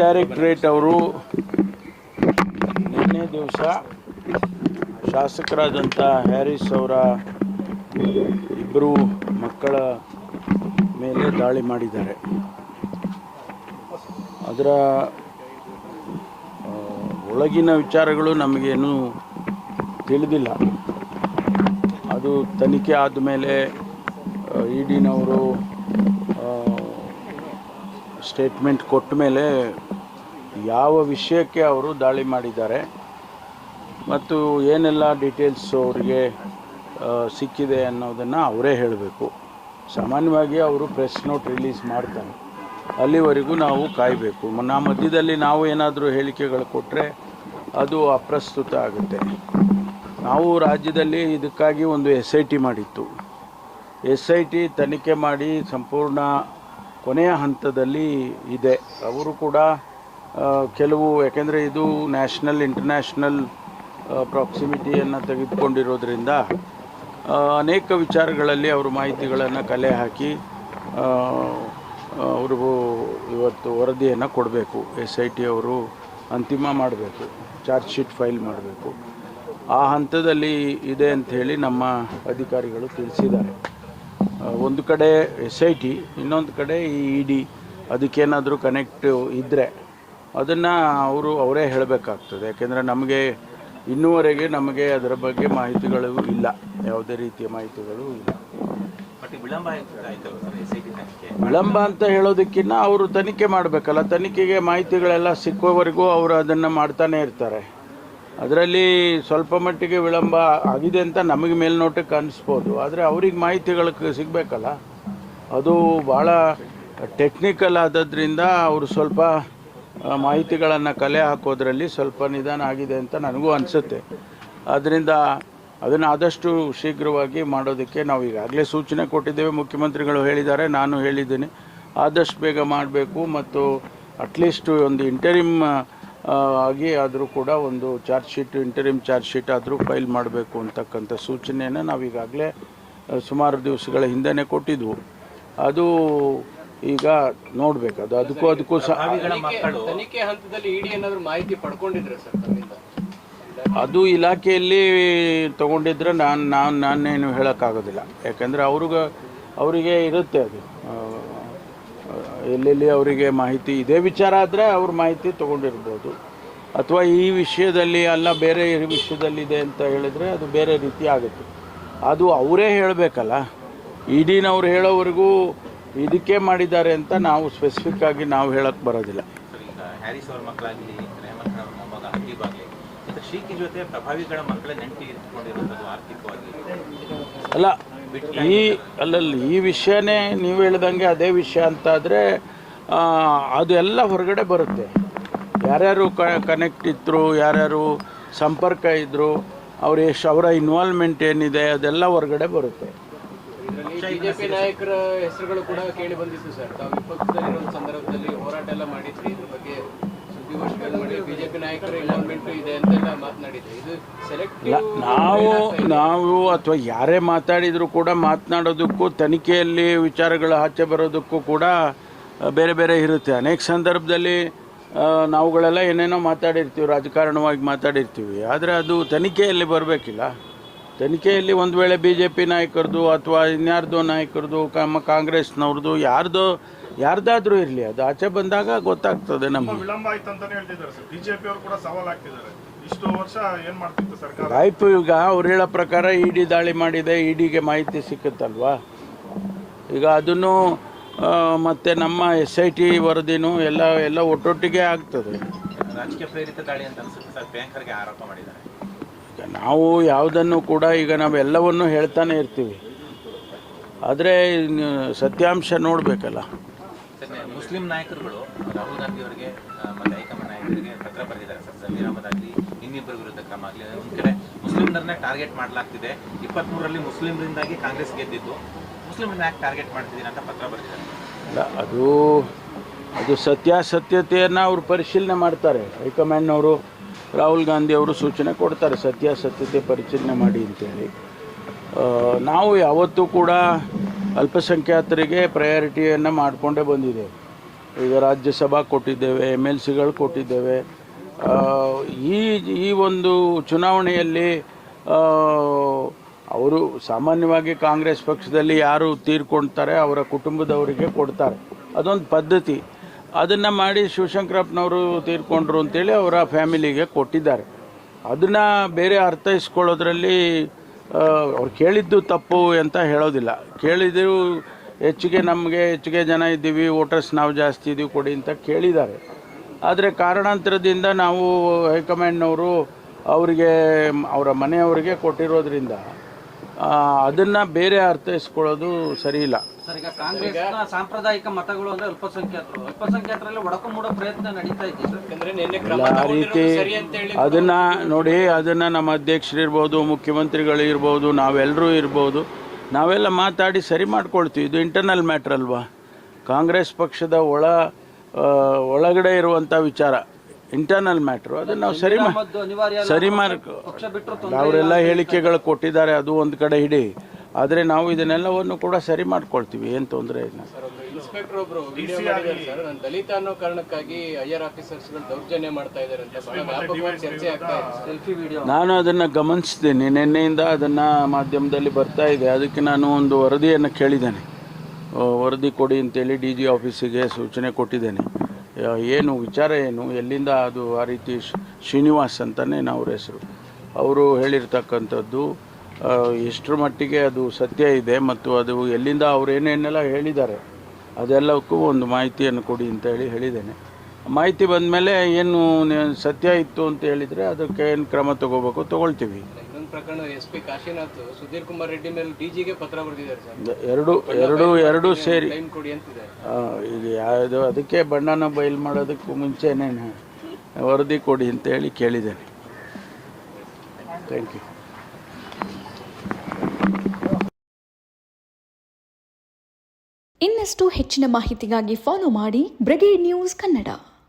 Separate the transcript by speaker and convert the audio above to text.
Speaker 1: Directorate ಅವರು ನಿನ್ನೆ ದಿವಸ ಶಾಸಕರಾದಂಥ ಹ್ಯಾರಿಸ್ ಅವರ ಇಬ್ಬರು ಮಕ್ಕಳ ಮೇಲೆ ದಾಳಿ ಮಾಡಿದ್ದಾರೆ. ಅದರ ಒಳಗಿನ ವಿಚಾರಗಳು ನಮಗೇನು ತಿಳಿದಿಲ್ಲ. ಅದು ತನಿಖೆ ಆದಮೇಲೆ ಇಡಿನವರು ಸ್ಟೇಟ್ಮೆಂಟ್ ಕೊಟ್ಟ ಮೇಲೆ ಯಾವ ವಿಷಯಕ್ಕೆ ಅವರು ದಾಳಿ ಮಾಡಿದ್ದಾರೆ ಮತ್ತು ಏನೆಲ್ಲ ಡೀಟೇಲ್ಸ್ ಅವರಿಗೆ ಸಿಕ್ಕಿದೆ ಅನ್ನೋದನ್ನು ಅವರೇ ಹೇಳಬೇಕು. ಸಾಮಾನ್ಯವಾಗಿ ಅವರು ಪ್ರೆಸ್ ನೋಟ್ ರಿಲೀಸ್ ಮಾಡ್ತಾರೆ, ಅಲ್ಲಿವರೆಗೂ ನಾವು ಕಾಯಬೇಕು. ಮಧ್ಯದಲ್ಲಿ ನಾವು ಏನಾದರೂ ಹೇಳಿಕೆಗಳು ಕೊಟ್ಟರೆ ಅದು ಅಪ್ರಸ್ತುತ ಆಗುತ್ತೆ. ನಾವು ರಾಜ್ಯದಲ್ಲಿ ಇದಕ್ಕಾಗಿ ಒಂದು SIT ಮಾಡಿತ್ತು. SIT ತನಿಖೆ ಮಾಡಿ ಸಂಪೂರ್ಣ ಕೊನೆಯ ಹಂತದಲ್ಲಿ ಇದೆ. ಅವರು ಕೂಡ ಕೆಲವು, ಯಾಕೆಂದರೆ ಇದು ನ್ಯಾಷನಲ್ ಇಂಟರ್ನ್ಯಾಷನಲ್ ಪ್ರಾಕ್ಸಿಮಿಟಿಯನ್ನು ತೆಗೆದುಕೊಂಡಿರೋದ್ರಿಂದ ಅನೇಕ ವಿಚಾರಗಳಲ್ಲಿ ಅವರು ಮಾಹಿತಿಗಳನ್ನು ಕಲೆ ಹಾಕಿ ಅವ್ರಿಗೂ ಇವತ್ತು ವರದಿಯನ್ನು ಕೊಡಬೇಕು. SIT ಅವರು ಅಂತಿಮ ಮಾಡಬೇಕು, ಚಾರ್ಜ್ ಶೀಟ್ ಫೈಲ್ ಮಾಡಬೇಕು. ಆ ಹಂತದಲ್ಲಿ ಇದೆ ಅಂಥೇಳಿ ನಮ್ಮ ಅಧಿಕಾರಿಗಳು ತಿಳಿಸಿದ್ದಾರೆ. ಒಂದು ಕಡೆ SIT, ಇನ್ನೊಂದು ಕಡೆ ಈ ED, ಅದಕ್ಕೇನಾದರೂ ಕನೆಕ್ಟ್ ಇದ್ದರೆ ಅದನ್ನು ಅವರೇ ಹೇಳಬೇಕಾಗ್ತದೆ. ಯಾಕೆಂದರೆ ನಮಗೆ ಇನ್ನೂವರೆಗೆ ಅದರ ಬಗ್ಗೆ ಮಾಹಿತಿಗಳು ಇಲ್ಲ, ಯಾವುದೇ ರೀತಿಯ ಮಾಹಿತಿಗಳು ಇಲ್ಲ. ವಿಳಂಬ ಅಂತ ಹೇಳೋದಕ್ಕಿಂತ ಅವರು ತನಿಖೆ ಮಾಡಬೇಕಲ್ಲ. ತನಿಖೆಗೆ ಮಾಹಿತಿಗಳೆಲ್ಲ ಸಿಕ್ಕುವವರೆಗೂ ಅವರು ಅದನ್ನು ಮಾಡ್ತಾನೆ ಇರ್ತಾರೆ. ಅದರಲ್ಲಿ ಸ್ವಲ್ಪ ಮಟ್ಟಿಗೆ ವಿಳಂಬ ಆಗಿದೆ ಅಂತ ನಮಗೆ ಮೇಲ್ನೋಟಕ್ಕೆ ಅನಿಸ್ಬೋದು, ಆದರೆ ಅವ್ರಿಗೆ ಮಾಹಿತಿಗಳು ಸಿಗಬೇಕಲ್ಲ. ಅದು ಭಾಳ ಟೆಕ್ನಿಕಲ್ ಆದದ್ರಿಂದ ಅವರು ಸ್ವಲ್ಪ ಮಾಹಿತಿಗಳನ್ನು ಕಲೆ ಹಾಕೋದ್ರಲ್ಲಿ ಸ್ವಲ್ಪ ನಿಧಾನ ಆಗಿದೆ ಅಂತ ನನಗೂ ಅನಿಸುತ್ತೆ. ಆದ್ದರಿಂದ ಅದನ್ನು ಆದಷ್ಟು ಶೀಘ್ರವಾಗಿ ಮಾಡೋದಕ್ಕೆ ನಾವು ಈಗಾಗಲೇ ಸೂಚನೆ ಕೊಟ್ಟಿದ್ದೇವೆ. ಮುಖ್ಯಮಂತ್ರಿಗಳು ಹೇಳಿದ್ದಾರೆ, ನಾನು ಹೇಳಿದ್ದೀನಿ, ಆದಷ್ಟು ಬೇಗ ಮಾಡಬೇಕು ಮತ್ತು ಅಟ್ಲೀಸ್ಟ್ ಒಂದು ಇಂಟರಿಮ್ ಆಗಿ ಆದರೂ ಕೂಡ ಒಂದು ಇಂಟರಿಮ್ ಚಾರ್ಜ್ ಶೀಟ್ ಆದರೂ ಫೈಲ್ ಮಾಡಬೇಕು ಅಂತಕ್ಕಂಥ ಸೂಚನೆಯನ್ನು ನಾವು ಈಗಾಗಲೇ ಸುಮಾರು ದಿವಸಗಳ ಹಿಂದೆನೇ ಕೊಟ್ಟಿದ್ವು. ಅದು ಈಗ ನೋಡಬೇಕು. ಅದಕ್ಕೂ
Speaker 2: ತನಿಖೆ ಹಂತದಲ್ಲಿ ಇಡಿ ಏನಾದರೂ ಮಾಹಿತಿ ಪಡ್ಕೊಂಡಿದ್ರೆ ಸರ್ ತಮ್ಮಿಂದ?
Speaker 1: ಅದು ಇಲಾಖೆಯಲ್ಲಿ ತೊಗೊಂಡಿದ್ರೆ ನಾನೇನು ಹೇಳೋಕ್ಕಾಗೋದಿಲ್ಲ. ಯಾಕಂದರೆ ಅವರಿಗೆ ಇರುತ್ತೆ, ಅದು ಎಲ್ಲೆಲ್ಲಿ ಅವರಿಗೆ ಮಾಹಿತಿ ಇದೇ ವಿಚಾರ ಆದರೆ ಅವ್ರ ಮಾಹಿತಿ ತೊಗೊಂಡಿರ್ಬೋದು. ಅಥವಾ ಈ ವಿಷಯದಲ್ಲಿ ಅಲ್ಲ ಬೇರೆ ವಿಷಯದಲ್ಲಿದೆ ಅಂತ ಹೇಳಿದರೆ ಅದು ಬೇರೆ ರೀತಿ ಆಗುತ್ತೆ. ಅದು ಅವರೇ ಹೇಳಬೇಕಲ್ಲ. ಇಡಿನವ್ರು ಹೇಳೋವರೆಗೂ ಇದಕ್ಕೆ ಮಾಡಿದ್ದಾರೆ ಅಂತ ನಾವು ಸ್ಪೆಸಿಫಿಕ್ ಆಗಿ ನಾವು ಹೇಳಕ್ಕೆ ಬರೋದಿಲ್ಲ.
Speaker 3: ಹ್ಯಾರಿಸ್ ಅವ್ರ ಮಕ್ಕಳಾಗಲಿ, ರೆಹಮತ್ ಅವ್ರ ಮೊಮ್ಮಗ ಹಂದೀಬ್ ಆಗಲಿ, ಶ್ರೀಕಿ ಜೊತೆ ಪ್ರಭಾವಿಗಳ ಮಕ್ಕಳ ನೆಂಟಿ ಇಟ್ಕೊಂಡಿರುವಂಥದ್ದು ಆರ್ಥಿಕವಾಗಿ
Speaker 1: ಈ ವಿಷಯನೇ ನೀವು ಹೇಳ್ದಂಗೆ ಅದೇ ವಿಷಯ ಅಂತಾದರೆ ಅದೆಲ್ಲ ಹೊರಗಡೆ ಬರುತ್ತೆ. ಯಾರ್ಯಾರು ಕನೆಕ್ಟ್ ಇದ್ದರು, ಯಾರ್ಯಾರು ಸಂಪರ್ಕ ಇದ್ದರು, ಅವರ ಇನ್ವಾಲ್ವ್ಮೆಂಟ್ ಏನಿದೆ ಅದೆಲ್ಲ ಹೊರಗಡೆ ಬರುತ್ತೆ.
Speaker 2: ಬಿಜೆಪಿ ನಾಯಕರ ಹೆಸರುಗಳು ಕೂಡ ಕೇಳಿ ಬಂದಿತ್ತು ಸರ್. ತಾವು ವಿಪಕ್ಷದಲ್ಲಿರೋ ಸಂದರ್ಭದಲ್ಲಿ ಹೋರಾಟ ಎಲ್ಲ ಮಾಡಿದ್ರಿ, ಇದ್ರ ಬಗ್ಗೆ ಸುದ್ದಿಗೋಷ್ಠಿಗಳು ಮಾಡಿ ಬಿಜೆಪಿ ನಾಯಕರ ಇನ್ವಾಲ್ವ್ಮೆಂಟ್ ಇದೆ ಅಂತೆಲ್ಲ ಮಾತನಾಡಿದ್ರಿ. ಇದು ಸೆಲೆಕ್ಟಿವ್
Speaker 1: ನಾವು ಅಥವಾ ಯಾರೇ ಮಾತಾಡಿದರೂ ಕೂಡ ಮಾತನಾಡೋದಕ್ಕೂ ತನಿಖೆಯಲ್ಲಿ ವಿಚಾರಗಳು ಆಚೆ ಬರೋದಕ್ಕೂ ಕೂಡ ಬೇರೆ ಬೇರೆ ಇರುತ್ತೆ. ಅನೇಕ ಸಂದರ್ಭದಲ್ಲಿ ನಾವುಗಳೆಲ್ಲ ಏನೇನೋ ಮಾತಾಡಿರ್ತೀವಿ, ರಾಜಕಾರಣವಾಗಿ ಮಾತಾಡಿರ್ತೀವಿ, ಆದರೆ ಅದು ತನಿಖೆಯಲ್ಲಿ ಬರಬೇಕಿಲ್ಲ. ತನಿಖೆಯಲ್ಲಿ ಒಂದು ವೇಳೆ BJP ನಾಯಕರದು ಅಥವಾ ಇನ್ಯಾರ್ದೋ ನಾಯಕರದು, ಕಾಂಗ್ರೆಸ್ನವ್ರದ್ದು, ಯಾರ್ದಾದ್ರೂ ಇರಲಿ, ಅದು ಆಚೆ ಬಂದಾಗ ಗೊತ್ತಾಗ್ತದೆ ನಮಗೆ.
Speaker 4: ವಿಳಂಬ ಆಯ್ತು ಅಂತಾನೆ ಹೇಳ್ತಿದ್ದಾರೆ ಸರ್. ಬಿಜೆಪಿ ಅವರು ಕೂಡ ಸವಾಲ್ ಆಗ್ತಿದ್ದಾರೆ. ಇಷ್ಟು ವರ್ಷ ಏನು ಮಾಡ್ತಿತ್ತು ಸರ್ಕಾರ?
Speaker 1: ಆಯ್ತು, ಈಗ ಅವ್ರು ಹೇಳೋ ಪ್ರಕಾರ ED ದಾಳಿ ಮಾಡಿದೆ, EDಗೆ ಮಾಹಿತಿ ಸಿಕ್ಕುತ್ತಲ್ವಾ. ಈಗ ಅದನ್ನು ಮತ್ತು ನಮ್ಮ SIT ವರದಿನೂ ಎಲ್ಲ ಒಟ್ಟೊಟ್ಟಿಗೆ ಆಗ್ತದೆ.
Speaker 3: ರಾಜಕೀಯ ಪ್ರೇರಿತ ದಾಳಿ ಅಂತ ಅನ್ಸುತ್ತೆ ಸರ್. ಪ್ರಿಯಾಂಕರ್ಗೆ ಆರೋಪ ಮಾಡಿದ್ದಾರೆ.
Speaker 1: ನಾವು ಯಾವುದನ್ನು ಕೂಡ ಈಗ ನಾವೆಲ್ಲವನ್ನೂ ಹೇಳ್ತಾನೆ ಇರ್ತೀವಿ, ಆದರೆ ಸತ್ಯಾಂಶ ನೋಡಬೇಕಲ್ಲ.
Speaker 3: ಮುಸ್ಲಿಂ ನಾಯಕರುಗಳು ರಾಹುಲ್ ಗಾಂಧಿ ಅವರಿಗೆ ಮತ್ತು ಹೈಕಮಾಂಡ್ ನಾಯಕರಿಗೆ ಪತ್ರ ಬರೆದಿದ್ದಾರೆ ಸರ್. ಸಮೀರ್ ಅಹಮದ್ ಆಗಲಿ, ಇನ್ನಿಬ್ಬರ ವಿರುದ್ಧ ಕ್ರಮ ಆಗಲಿ. ಒಂದು ಕಡೆ ಮುಸ್ಲಿಮರನ್ನೇ ಟಾರ್ಗೆಟ್ ಮಾಡಲಾಗ್ತಿದೆ. 23ರಲ್ಲಿ ಮುಸ್ಲಿಮರಿಂದಾಗಿ ಕಾಂಗ್ರೆಸ್ ಗೆದ್ದಿದ್ದು, ಮುಸ್ಲಿಮರನ್ನ ಯಾಕೆ ಟಾರ್ಗೆಟ್ ಮಾಡ್ತಿದ್ದೀನಿ ಅಂತ ಪತ್ರ ಬರೆದಿದ್ದಾರೆ.
Speaker 1: ಅಲ್ಲ, ಅದು ಸತ್ಯಾಸತ್ಯತೆಯನ್ನು ಅವರು ಪರಿಶೀಲನೆ ಮಾಡ್ತಾರೆ. ಹೈಕಮಾಂಡ್ನವರು ರಾಹುಲ್ ಗಾಂಧಿ ಅವರು ಸೂಚನೆ ಕೊಡ್ತಾರೆ, ಸತ್ಯಾಸತ್ಯತೆ ಪರಿಶೀಲನೆ ಮಾಡಿ ಅಂತೇಳಿ. ನಾವು ಯಾವತ್ತೂ ಕೂಡ ಅಲ್ಪಸಂಖ್ಯಾತರಿಗೆ ಪ್ರಯಾರಿಟಿಯನ್ನು ಮಾಡಿಕೊಂಡೇ ಬಂದಿದ್ದೇವೆ. ಈಗ ರಾಜ್ಯಸಭಾ ಕೊಟ್ಟಿದ್ದೇವೆ, MLCಗಳು ಕೊಟ್ಟಿದ್ದೇವೆ. ಈ ಒಂದು ಚುನಾವಣೆಯಲ್ಲಿ ಅವರು ಸಾಮಾನ್ಯವಾಗಿ ಕಾಂಗ್ರೆಸ್ ಪಕ್ಷದಲ್ಲಿ ಯಾರು ತೀರ್ಕೊಳ್ತಾರೆ ಅವರ ಕುಟುಂಬದವರಿಗೆ ಕೊಡ್ತಾರೆ, ಅದೊಂದು ಪದ್ಧತಿ. ಅದನ್ನು ಮಾಡಿ ಶಿವಶಂಕರಪ್ಪನವರು ತೀರ್ಕೊಂಡ್ರು ಅಂತೇಳಿ ಅವರ ಫ್ಯಾಮಿಲಿಗೆ ಕೊಟ್ಟಿದ್ದಾರೆ. ಅದನ್ನು ಬೇರೆ ಅರ್ಥೈಸ್ಕೊಳ್ಳೋದ್ರಲ್ಲಿ ಅವ್ರು ಕೇಳಿದ್ದು ತಪ್ಪು ಅಂತ ಹೇಳೋದಿಲ್ಲ. ಕೇಳಿದ್ದು ಹೆಚ್ಚಿಗೆ ಜನ ಇದ್ದೀವಿ, ವೋಟರ್ಸ್ ನಾವು ಜಾಸ್ತಿ ಇದ್ದೀವಿ ಕೊಡಿ ಅಂತ ಕೇಳಿದ್ದಾರೆ. ಆದರೆ ಕಾರಣಾಂತರದಿಂದ ನಾವು ಹೈಕಮಾಂಡ್ನವರು ಅವರಿಗೆ ಅವರ ಮನೆಯವರಿಗೆ ಕೊಟ್ಟಿರೋದ್ರಿಂದ ಅದನ್ನು ಬೇರೆ ಅರ್ಥೈಸ್ಕೊಳ್ಳೋದು ಸರಿ ಇಲ್ಲ.
Speaker 5: ಸರ್, ಈಗ ಕಾಂಗ್ರೆಸ್ನ ಸಾಂಪ್ರದಾಯಿಕ ಮತಗಳು ಅಂದ್ರೆ ಅಲ್ಪಸಂಖ್ಯಾತರಲ್ಲಿ ಒಡಕು ಮೂಡೋ ಪ್ರಯತ್ನ ನಡೀತಾ ಇದೆ ಸರ್.
Speaker 2: ಯಾಕಂದ್ರೆ ನಿನ್ನೆ
Speaker 1: ಆ ರೀತಿ ಅದನ್ನು ನೋಡಿ, ಅದನ್ನು ನಮ್ಮ ಅಧ್ಯಕ್ಷರಿರ್ಬೋದು, ಮುಖ್ಯಮಂತ್ರಿಗಳು ಇರ್ಬೋದು, ನಾವೆಲ್ಲರೂ ಇರ್ಬೋದು, ನಾವೆಲ್ಲ ಮಾತಾಡಿ ಸರಿ ಮಾಡ್ಕೊಳ್ತೀವಿ. ಇದು ಇಂಟರ್ನಲ್ ಮ್ಯಾಟ್ರ್ ಅಲ್ವಾ, ಕಾಂಗ್ರೆಸ್ ಪಕ್ಷದ ಒಳಗಡೆ ಇರುವಂಥ ವಿಚಾರ, ಇಂಟರ್ನಲ್ ಮ್ಯಾಟ್ರು. ಅದನ್ನು ನಾವು ಸರಿ ಅವರೆಲ್ಲ ಹೇಳಿಕೆಗಳು ಕೊಟ್ಟಿದ್ದಾರೆ, ಅದು ಒಂದು ಕಡೆ ಹಿಡಿ. ಆದರೆ ನಾವು ಇದನ್ನೆಲ್ಲವನ್ನು ಕೂಡ ಸರಿ ಮಾಡ್ಕೊಳ್ತೀವಿ, ಏನು ತೊಂದರೆ ಇಲ್ಲ.
Speaker 2: ಇನ್ಸ್ಪೆಕ್ಟರ್ ಒಬ್ರು ವಿಡಿಯೋ ಮಾಡಿದ್ದಾರೆ ಸರ್, ನಾನು ದಲಿತ ಅನ್ನೋ ಕಾರಣಕ್ಕಾಗಿ ಐಆರ್ ಆಫೀಸರ್ಸ್ಗಳು ದೌರ್ಜನ್ಯ ಮಾಡ್ತಾ ಇದ್ದಾರೆ ಅಂತ ಬಹಳ ವ್ಯಾಪಕವಾಗಿ ಚರ್ಚೆ ಆಗ್ತಾ ಇದೆ. ಸೆಲ್ಫಿ ವಿಡಿಯೋ
Speaker 1: ನಾನು ಅದನ್ನು ಗಮನಿಸ್ತೀನಿ, ನಿನ್ನೆಯಿಂದ ಅದನ್ನು ಮಾಧ್ಯಮದಲ್ಲಿ ಬರ್ತಾ ಇದೆ. ಅದಕ್ಕೆ ನಾನು ಒಂದು ವರದಿಯನ್ನು ಕೇಳಿದ್ದೇನೆ, ವರದಿ ಕೊಡಿ ಅಂತೇಳಿ DG ಆಫೀಸಿಗೆ ಸೂಚನೆ ಕೊಟ್ಟಿದ್ದೇನೆ. ಏನು ವಿಚಾರ ಏನು, ಎಲ್ಲಿಂದ ಅದು ಆ ರೀತಿ ಶ್ರೀನಿವಾಸ್ ಅಂತಲೇ ಅವ್ರ ಹೆಸರು, ಅವರು ಹೇಳಿರ್ತಕ್ಕಂಥದ್ದು ಎಷ್ಟರ ಮಟ್ಟಿಗೆ ಅದು ಸತ್ಯ ಇದೆ ಮತ್ತು ಅದು ಎಲ್ಲಿಂದ ಅವ್ರು ಏನೇನೆಲ್ಲ ಹೇಳಿದ್ದಾರೆ ಅದೆಲ್ಲಕ್ಕೂ ಒಂದು ಮಾಹಿತಿಯನ್ನು ಕೊಡಿ ಅಂತ ಹೇಳಿದ್ದೇನೆ. ಮಾಹಿತಿ ಬಂದ ಮೇಲೆ ಏನು ಸತ್ಯ ಇತ್ತು ಅಂತ ಹೇಳಿದರೆ ಅದಕ್ಕೆ ಏನು ಕ್ರಮ ತಗೊಳ್ತೀವಿ.
Speaker 2: ಇನ್ನೊಂದು ಪ್ರಕರಣ SP ಕಾಶಿನಾಥ್ ಸುಧೀರ್ ಕುಮಾರ್ ರೆಡ್ಡಿ ಮೇಲೆ DGಗೆ ಪತ್ರ ಬರೆದಿದ್ದಾರೆ ಸರ್.
Speaker 1: ಎರಡು ಸೇರಿ
Speaker 2: ಟೈಮ್ ಕೊಡಿ ಅಂತಿದೆ.
Speaker 1: ಈಗ ಯಾವುದು ಅದಕ್ಕೆ ಬಣ್ಣನ ಬಯಲು ಮಾಡೋದಕ್ಕೂ ಮುಂಚೆನೇ ವರದಿ ಕೊಡಿ ಅಂತೇಳಿ ಕೇಳಿದ್ದೇನೆ. Thank you.
Speaker 6: ಇನ್ನಷ್ಟು ಹೆಚ್ಚಿನ ಮಾಹಿತಿಗಾಗಿ ಫಾಲೋ ಮಾಡಿ ಬ್ರಿಗೇಡ್ ನ್ಯೂಸ್ ಕನ್ನಡ.